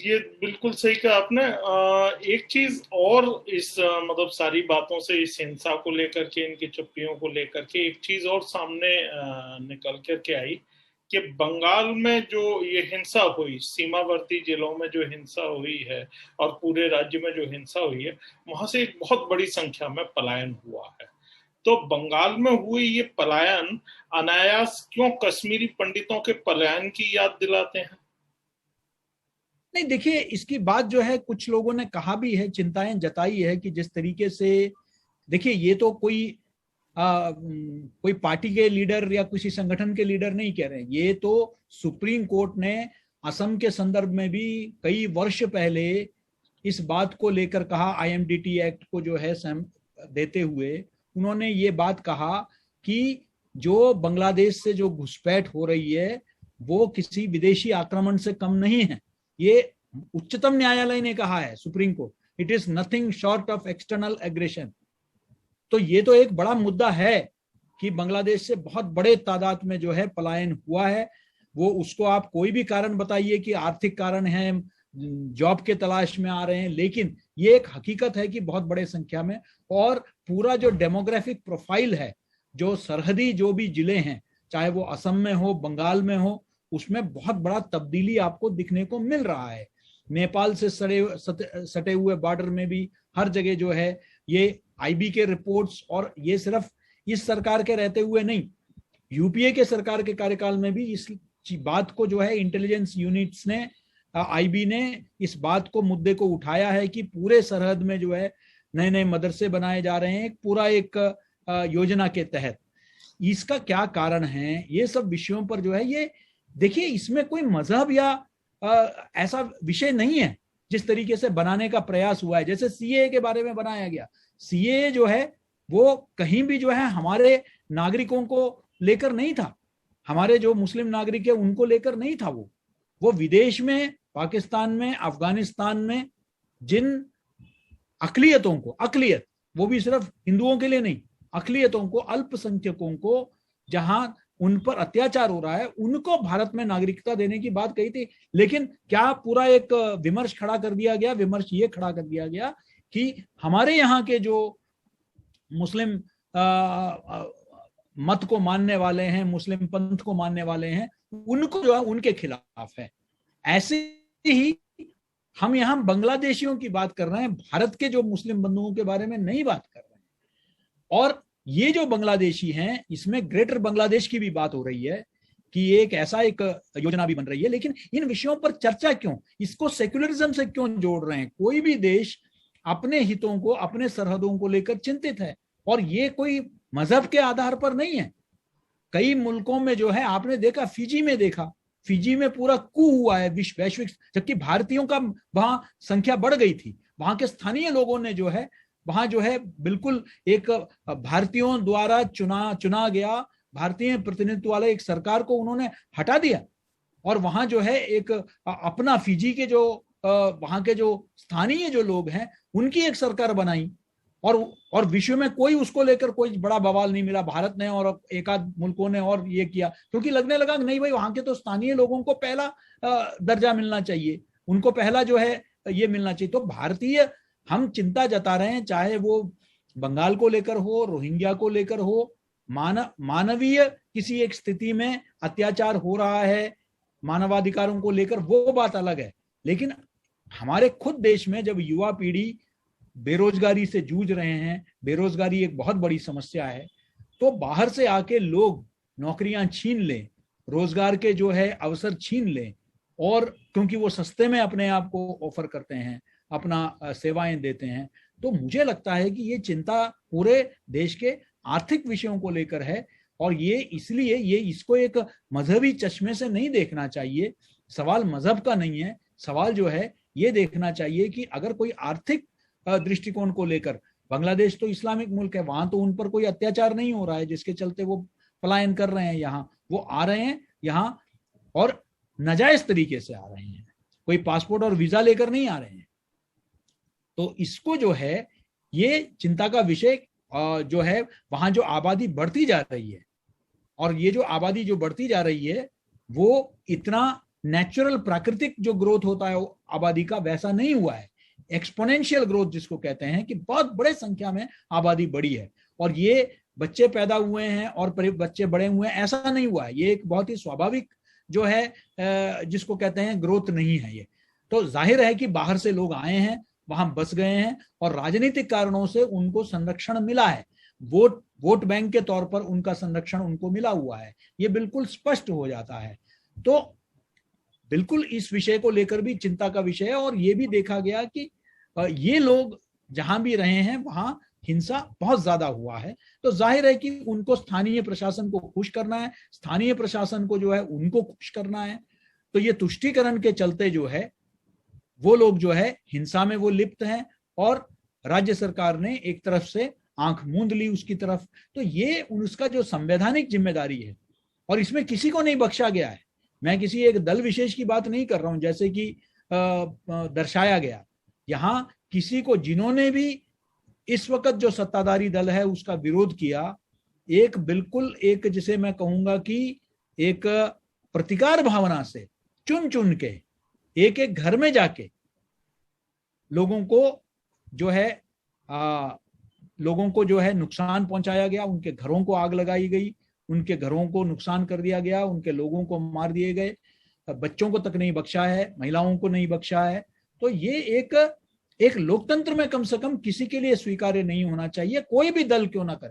ये बिल्कुल सही कहा आपने। एक चीज और इस मतलब सारी बातों से, इस हिंसा को लेकर के, इनकी चुप्पियों को लेकर के एक चीज और सामने निकल कर के आई कि बंगाल में जो ये हिंसा हुई, सीमावर्ती जिलों में जो हिंसा हुई है और पूरे राज्य में जो हिंसा हुई है, वहां से एक बहुत बड़ी संख्या में पलायन हुआ है। तो बंगाल में हुई ये पलायन अनायास क्यों कश्मीरी पंडितों के पलायन की याद दिलाते हैं? नहीं, देखिए, इसकी बात जो है कुछ लोगों ने कहा भी है, चिंताएं जताई है कि जिस तरीके से, देखिए, ये तो कोई पार्टी के लीडर या किसी संगठन के लीडर नहीं कह रहे हैं, ये तो सुप्रीम कोर्ट ने असम के संदर्भ में भी कई वर्ष पहले इस बात को लेकर कहा, IMDT एक्ट को जो है देते हुए उन्होंने ये बात कहा कि जो बांग्लादेश से जो घुसपैठ हो रही है वो किसी विदेशी आक्रमण से कम नहीं है। ये उच्चतम न्यायालय ने कहा है, supreme court, it is nothing short of external aggression. तो ये तो एक बड़ा मुद्दा है कि बांग्लादेश से बहुत बड़े तादाद में जो है पलायन हुआ है। वो उसको आप कोई भी कारण बताइए कि आर्थिक कारण है, जॉब के तलाश में आ रहे हैं, लेकिन ये एक हकीकत है कि बहुत बड़े संख्या में, और पूरा जो डेमोग्राफिक प्रोफाइल है, जो सरहदी जो भी जिले हैं, चाहे वो असम में हो, बंगाल में हो, उसमें बहुत बड़ा तब्दीली आपको दिखने को मिल रहा है। नेपाल से सटे हुए बॉर्डर में भी हर जगह जो है ये IB के रिपोर्ट्स, और ये सिर्फ इस सरकार के रहते हुए नहीं, UPA के सरकार के कार्यकाल में भी इस बात को जो है इंटेलिजेंस यूनिट्स ने, IB ने इस बात को, मुद्दे को उठाया है कि पूरे सरहद में जो है नए नए मदरसे बनाए जा रहे हैं पूरा एक योजना के तहत। इसका क्या कारण है, ये सब विषयों पर जो है, ये देखिए, इसमें कोई मजहब या ऐसा विषय नहीं है जिस तरीके से बनाने का प्रयास हुआ है। जैसे CAA के बारे में बनाया गया, CAA जो है वो कहीं भी जो है हमारे नागरिकों को लेकर नहीं था, हमारे जो मुस्लिम नागरिक है उनको लेकर नहीं था। वो विदेश में, पाकिस्तान में, अफगानिस्तान में जिन अकलियतों को, अकलियत वो भी सिर्फ हिंदुओं के लिए नहीं, अकलियतों को, अल्पसंख्यकों को जहां उन पर अत्याचार हो रहा है, उनको भारत में नागरिकता देने की बात कही थी। लेकिन क्या पूरा एक विमर्श खड़ा कर दिया गया, विमर्श ये खड़ा कर दिया गया कि हमारे यहाँ के जो मुस्लिम मत को मानने वाले हैं, मुस्लिम पंथ को मानने वाले हैं, उनको जो है उनके खिलाफ है। ऐसे ही हम यहाँ बांग्लादेशियों की बात कर रहे हैं, भारत के जो मुस्लिम बंधुओं के बारे में नहीं बात कर रहे हैं। और ये जो बांग्लादेशी हैं, इसमें ग्रेटर बांग्लादेश की भी बात हो रही है कि एक ऐसा एक योजना भी बन रही है। लेकिन इन विषयों पर चर्चा क्यों, इसको सेक्युलरिज्म से क्यों जोड़ रहे हैं? कोई भी देश अपने हितों को, अपने सरहदों को लेकर चिंतित है, और ये कोई मजहब के आधार पर नहीं है। कई मुल्कों में जो है, आपने देखा, फिजी में देखा, फिजी में पूरा कू हुआ है वैश्विक, जबकि भारतीयों का वहां संख्या बढ़ गई थी। वहां के स्थानीय लोगों ने जो है, वहां जो है बिल्कुल एक भारतीयों द्वारा चुना गया भारतीय प्रतिनिधित्व वाले एक सरकार को उन्होंने हटा दिया, और वहां जो है एक अपना फिजी के जो वहां के जो स्थानीय जो लोग हैं उनकी एक सरकार बनाई, और विश्व में कोई उसको लेकर कोई बड़ा बवाल नहीं मिला। भारत ने और एक आध मुल्कों ने और ये किया, क्योंकि लगने लगा नहीं भाई, वहां के तो स्थानीय लोगों को पहला दर्जा मिलना चाहिए, उनको पहला जो है ये मिलना चाहिए। तो भारतीय हम चिंता जता रहे हैं, चाहे वो बंगाल को लेकर हो, रोहिंग्या को लेकर हो, मानवीय किसी एक स्थिति में अत्याचार हो रहा है मानवाधिकारों को लेकर, वो बात अलग है। लेकिन हमारे खुद देश में जब युवा पीढ़ी बेरोजगारी से जूझ रहे हैं, बेरोजगारी एक बहुत बड़ी समस्या है, तो बाहर से आके लोग नौकरियां छीन लें, रोजगार के जो है अवसर छीन लें, और क्योंकि वो सस्ते में अपने आप को ऑफर करते हैं, अपना सेवाएं देते हैं, तो मुझे लगता है कि ये चिंता पूरे देश के आर्थिक विषयों को लेकर है। और ये इसलिए इसको एक मजहबी चश्मे से नहीं देखना चाहिए। सवाल मजहब का नहीं है, सवाल जो है ये देखना चाहिए कि अगर कोई आर्थिक दृष्टिकोण को लेकर, बांग्लादेश तो इस्लामिक मुल्क है, वहां तो उन पर कोई अत्याचार नहीं हो रहा है जिसके चलते वो पलायन कर रहे हैं, यहाँ वो आ रहे हैं यहाँ और नाजायज तरीके से आ रहे हैं, कोई पासपोर्ट और वीजा लेकर नहीं आ रहे हैं। तो इसको जो है ये चिंता का विषय जो है, वहां जो आबादी बढ़ती जा रही है, और ये जो आबादी जो बढ़ती जा रही है वो इतना नेचुरल प्राकृतिक जो ग्रोथ होता है आबादी का वैसा नहीं हुआ है। एक्सपोनेंशियल ग्रोथ जिसको कहते हैं कि बहुत बड़े संख्या में आबादी बढ़ी है, और ये बच्चे पैदा हुए हैं और बच्चे बड़े हुए हैं ऐसा नहीं हुआ है। ये एक बहुत ही स्वाभाविक जो है जिसको कहते हैं ग्रोथ नहीं है ये। तो जाहिर है कि बाहर से लोग आए हैं, वहां बस गए हैं और राजनीतिक कारणों से उनको संरक्षण मिला है। वोट बैंक के तौर पर उनका संरक्षण उनको मिला हुआ है, ये बिल्कुल स्पष्ट हो जाता है। तो बिल्कुल इस विषय को लेकर भी चिंता का विषय है। और ये भी देखा गया कि ये लोग जहां भी रहे हैं वहां हिंसा बहुत ज्यादा हुआ है। तो जाहिर है कि उनको स्थानीय प्रशासन को खुश करना है, स्थानीय प्रशासन को जो है उनको खुश करना है। तो ये तुष्टीकरण के चलते जो है वो लोग जो है हिंसा में वो लिप्त हैं, और राज्य सरकार ने एक तरफ से आंख मूंद ली उसकी तरफ। तो ये उसका जो संवैधानिक जिम्मेदारी है, और इसमें किसी को नहीं बख्शा गया है। मैं किसी एक दल विशेष की बात नहीं कर रहा हूं जैसे कि दर्शाया गया। यहां किसी को, जिन्होंने भी इस वक्त जो सत्ताधारी दल है उसका विरोध किया, एक बिल्कुल एक जिसे मैं कहूंगा कि एक प्रतिकार भावना से चुन चुन के एक एक घर में जाके लोगों को जो है नुकसान पहुंचाया गया, उनके घरों को आग लगाई गई, उनके घरों को नुकसान कर दिया गया, उनके लोगों को मार दिए गए, बच्चों को तक नहीं बख्शा है, महिलाओं को नहीं बख्शा है। तो ये एक लोकतंत्र में कम से कम किसी के लिए स्वीकार्य नहीं होना चाहिए, कोई भी दल क्यों ना करे।